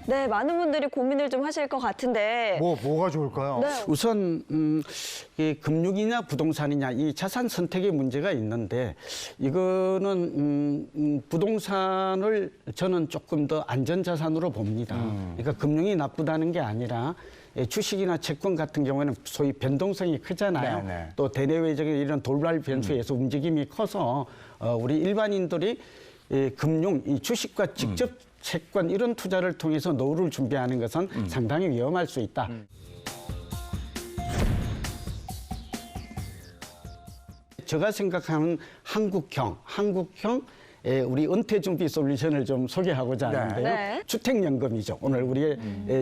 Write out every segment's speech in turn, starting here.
네, 많은 분들이 고민을 좀 하실 것 같은데. 뭐가 좋을까요? 네. 우선 이 금융이냐 부동산이냐 이 자산 선택의 문제가 있는데 이거는 부동산을 저는 조금 더 안전자산으로 봅니다. 그러니까 금융이 나쁘다는 게 아니라 주식이나 채권 같은 경우에는 소위 변동성이 크잖아요. 네네. 또 대내외적인 이런 돌발 변수에서 움직임이 커서 우리 일반인들이 금융, 이 주식과 직접 채권 이런 투자를 통해서 노후를 준비하는 것은 상당히 위험할 수 있다. 제가 생각하는 한국형 우리 은퇴 준비 솔루션을 좀 소개하고자 하는데요. 네. 주택연금이죠. 오늘 우리의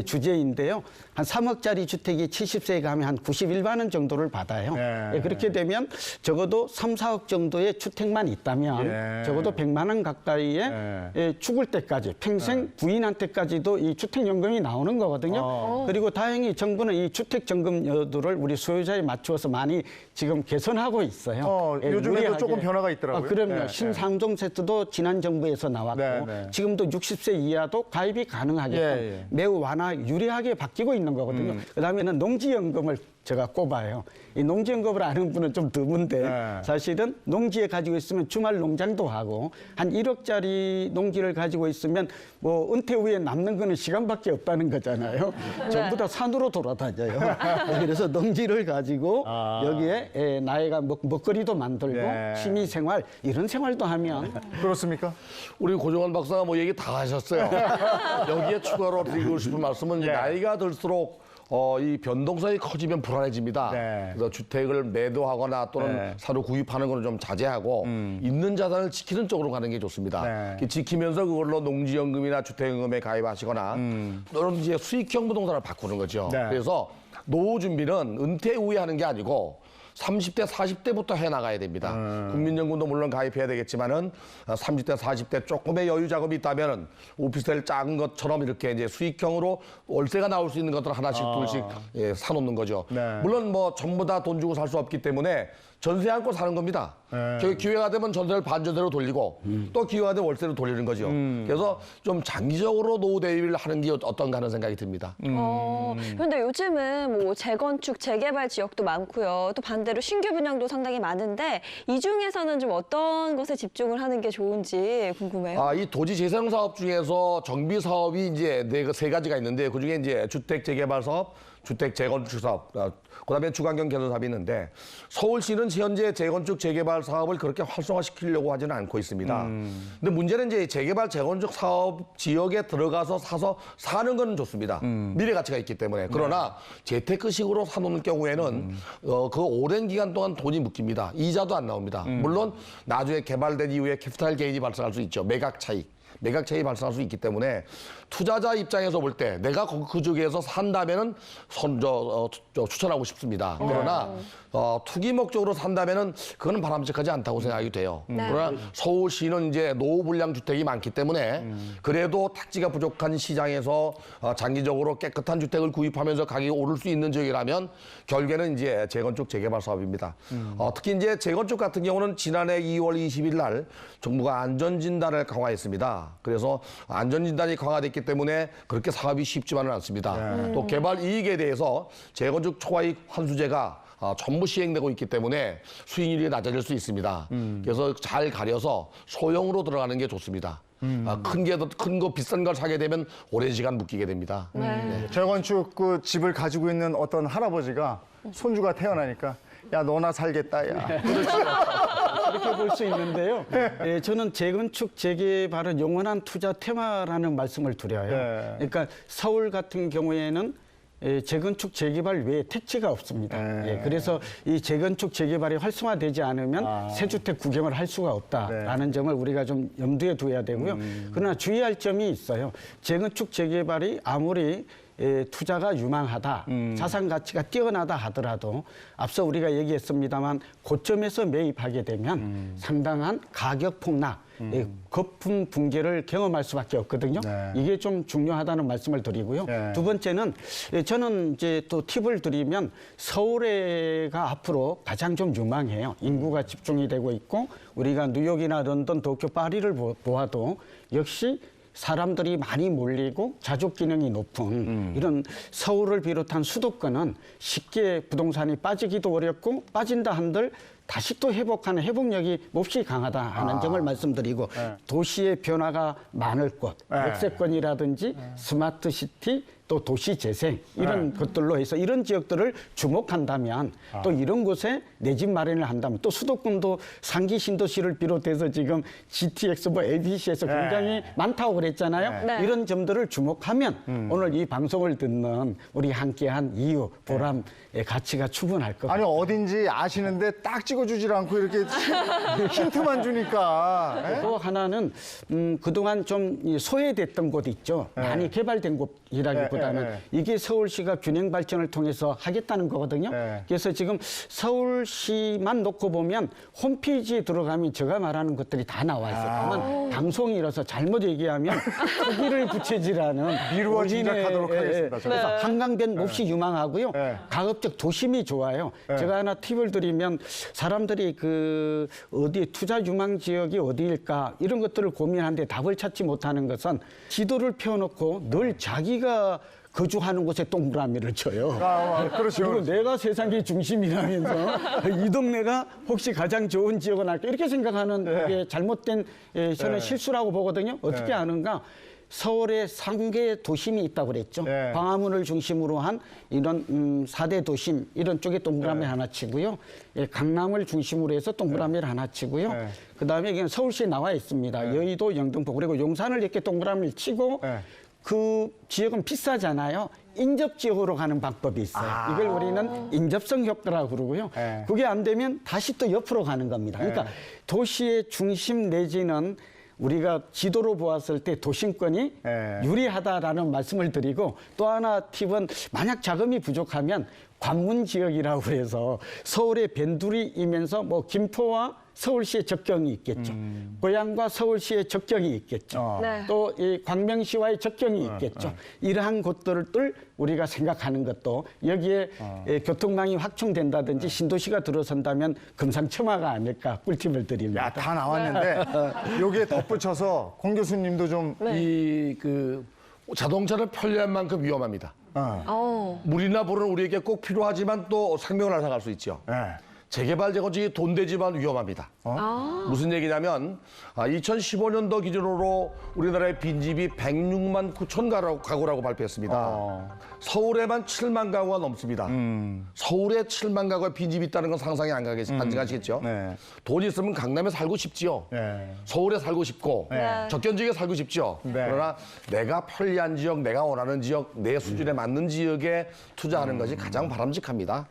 주제인데요. 한 3억짜리 주택이 70세에 가면 한 91만 원 정도를 받아요. 네. 그렇게 되면 적어도 3, 4억 정도의 주택만 있다면 네. 적어도 100만 원 가까이의 죽을 때까지 평생 부인한테까지도 이 주택연금이 나오는 거거든요. 그리고 다행히 정부는 이 주택연금 여도를 우리 소유자에 맞추어서 많이 지금 개선하고 있어요. 요즘에도 유리하게. 조금 변화가 있더라고요. 그럼요. 네, 신상종 세트도 지난 정부에서 나왔고 네. 지금도 60세 이하도 가입이 가능하게끔 매우 완화 유리하게 바뀌고 있는 거거든요. 그다음에는 농지연금을 제가 꼽아요. 이 농지연금을 아는 분은 좀 드문데 사실은 농지에 가지고 있으면 주말 농장도 하고 한 1억짜리 농지를 가지고 있으면 뭐 은퇴 후에 남는 거는 시간밖에 없다는 거잖아요. 전부 다 산으로 돌아다녀요. 그래서 농지를 가지고 여기에 나이가 먹거리도 만들고 취미생활 이런 생활도 하면 그렇습니까? 우리 고정환 박사가 뭐 얘기 다 하셨어요. 여기에 추가로 드리고 싶은 말씀은 이제 나이가 들수록 이 변동성이 커지면 불안해집니다. 그래서 주택을 매도하거나 또는 사로 구입하는 건 좀 자제하고 있는 자산을 지키는 쪽으로 가는 게 좋습니다. 지키면서 그걸로 농지연금이나 주택연금에 가입하시거나 또는 이제 수익형 부동산을 바꾸는 거죠. 그래서 노후 준비는 은퇴 후에 하는 게 아니고 30대, 40대부터 해나가야 됩니다. 국민연금도 물론 가입해야 되겠지만은 30대, 40대 조금의 여유 자금이 있다면은 오피스텔 작은 것처럼 이렇게 이제 수익형으로 월세가 나올 수 있는 것들을 하나씩 둘씩 사놓는 거죠. 물론 뭐 전부 다 돈 주고 살 수 없기 때문에 전세 안고 사는 겁니다. 기회가 되면 전세를 반전세로 돌리고 또 기회가 되면 월세로 돌리는 거죠. 그래서 좀 장기적으로 노후 대비를 하는 게 어떤가 하는 생각이 듭니다. 그런데 요즘은 뭐 재건축, 재개발 지역도 많고요. 또 반대로 신규 분양도 상당히 많은데 이 중에서는 좀 어떤 것에 집중을 하는 게 좋은지 궁금해요. 이 도시 재생 사업 중에서 정비 사업이 이제 세 가지가 있는데 그 중에 이제 주택 재개발 사업, 주택 재건축 사업, 그다음에 주간경 개선 사업이 있는데 서울시는 현재 재건축 재개발 사업을 그렇게 활성화시키려고 하지는 않고 있습니다. 근데 문제는 이제 재개발 재건축 사업 지역에 들어가서 사서 사는 건 좋습니다. 미래 가치가 있기 때문에. 그러나 재테크식으로 사놓는 경우에는 그 오랜 기간 동안 돈이 묶입니다. 이자도 안 나옵니다. 물론 나중에 개발된 이후에 캐피탈 게인이 발생할 수 있죠. 매각 차익 발생할 수 있기 때문에 투자자 입장에서 볼 때 내가 그 지역에서 산다면은 추천하고 싶습니다. 그러나 투기 목적으로 산다면은 그거는 바람직하지 않다고 생각이 돼요. 그러나 서울시는 이제 노후 불량 주택이 많기 때문에 그래도 택지가 부족한 시장에서 장기적으로 깨끗한 주택을 구입하면서 가격이 오를 수 있는 지역이라면 결국에는 이제 재건축 재개발 사업입니다. 특히 이제 재건축 같은 경우는 지난해 2월 20일 날 정부가 안전진단을 강화했습니다. 그래서 안전진단이 강화됐기 때문에 그렇게 사업이 쉽지만은 않습니다. 또 개발 이익에 대해서 재건축 초과이익 환수제가 전부 시행되고 있기 때문에 수익률이 낮아질 수 있습니다. 그래서 잘 가려서 소형으로 들어가는 게 좋습니다. 큰 거 비싼 걸 사게 되면 오랜 시간 묶이게 됩니다. 재건축 그 집을 가지고 있는 어떤 할아버지가 손주가 태어나니까 야 너나 살겠다 야. 그렇게 볼 수 있는데요. 저는 재건축 재개발은 영원한 투자 테마라는 말씀을 드려요. 그러니까 서울 같은 경우에는 재건축 재개발 외에 택지가 없습니다. 그래서 이 재건축 재개발이 활성화되지 않으면 새 주택 구경을 할 수가 없다라는 점을 우리가 좀 염두에 둬야 되고요. 그러나 주의할 점이 있어요. 재건축 재개발이 아무리 투자가 유망하다, 자산 가치가 뛰어나다 하더라도 앞서 우리가 얘기했습니다만 고점에서 매입하게 되면 상당한 가격 폭락, 거품 붕괴를 경험할 수밖에 없거든요. 이게 좀 중요하다는 말씀을 드리고요. 두 번째는 저는 이제 또 팁을 드리면 서울에가 앞으로 가장 좀 유망해요. 인구가 집중이 되고 있고 우리가 뉴욕이나 런던, 도쿄, 파리를 보아도 역시 사람들이 많이 몰리고 자족 기능이 높은 이런 서울을 비롯한 수도권은 쉽게 부동산이 빠지기도 어렵고 빠진다 한들 다시 또 회복하는 회복력이 몹시 강하다 하는 점을 말씀드리고 도시의 변화가 많을 곳, 역세권이라든지 스마트 시티 또 도시 재생 이런 것들로 해서 이런 지역들을 주목한다면 또 이런 곳에 내 집 마련을 한다면 또 수도권도 상기 신도시를 비롯해서 지금 GTX 뭐 ABC에서 굉장히 많다고 그랬잖아요. 네. 이런 점들을 주목하면 오늘 이 방송을 듣는 우리 함께한 이유, 보람의 가치가 충분할 것 아니 같아요. 어딘지 아시는데 딱 찍어주질 않고 이렇게 힌트만 주니까. 예? 또 하나는 그동안 좀 소외됐던 곳 있죠. 많이 개발된 곳이라기보다는 이게 서울시가 균형 발전을 통해서 하겠다는 거거든요. 그래서 지금 서울시만 놓고 보면 홈페이지에 들어가면 제가 말하는 것들이 다 나와 있어요. 다만 방송이라서 잘못 얘기하면 토기를 부채질하는 미루어 짐작하도록 하겠습니다. 그래서 한강변 몹시 유망하고요. 가급적 도심이 좋아요. 제가 하나 팁을 드리면 사람들이 그 어디 투자 유망 지역이 어디일까 이런 것들을 고민하는데 답을 찾지 못하는 것은 지도를 펴놓고 늘 자기가 거주하는 곳에 동그라미를 쳐요. 그렇죠. 그리고 내가 세상의 중심이라면서 이 동네가 혹시 가장 좋은 지역은 할까 이렇게 생각하는 게 잘못된 저는 실수라고 보거든요. 어떻게 아는가? 서울에 3개 도심이 있다고 그랬죠. 광화문을 중심으로 한 이런 4대 도심 이런 쪽에 동그라미 하나 치고요. 강남을 중심으로 해서 동그라미를 하나 치고요. 그다음에 그냥 서울시에 나와 있습니다. 여의도, 영등포 그리고 용산을 이렇게 동그라미를 치고 그 지역은 비싸잖아요. 인접 지역으로 가는 방법이 있어요. 이걸 우리는 인접성 효과라고 그러고요. 그게 안 되면 다시 또 옆으로 가는 겁니다. 그러니까 도시의 중심 내지는 우리가 지도로 보았을 때 도심권이 유리하다라는 말씀을 드리고 또 하나 팁은 만약 자금이 부족하면 관문 지역이라고 해서 서울의 변두리이면서 뭐 김포와 서울시의 접경이 있겠죠. 고향과 서울시의 접경이 있겠죠. 네. 또 이 광명시와의 접경이 있겠죠. 이러한 곳들을 우리가 생각하는 것도 여기에 교통망이 확충된다든지 신도시가 들어선다면 금상첨화가 아닐까 꿀팁을 드립니다. 야, 다 나왔는데 여기에 덧붙여서 공 교수님도 좀 이 그 자동차를 편리한 만큼 위험합니다. 물이나 불은 우리에게 꼭 필요하지만 또 생명을 앗아갈 수 있죠. 재개발 재건축이 돈 되지만 위험합니다. 무슨 얘기냐면 2015년도 기준으로 우리나라의 빈집이 106만 9천 가구라고 발표했습니다. 서울에만 7만 가구가 넘습니다. 서울에 7만 가구의 빈집이 있다는 건 상상이 안 가시겠죠? 돈 있으면 강남에 살고 싶지요. 서울에 살고 싶고 적견 지역에 살고 싶죠. 그러나 내가 편리한 지역, 내가 원하는 지역, 내 수준에 맞는 지역에 투자하는 것이 가장 바람직합니다.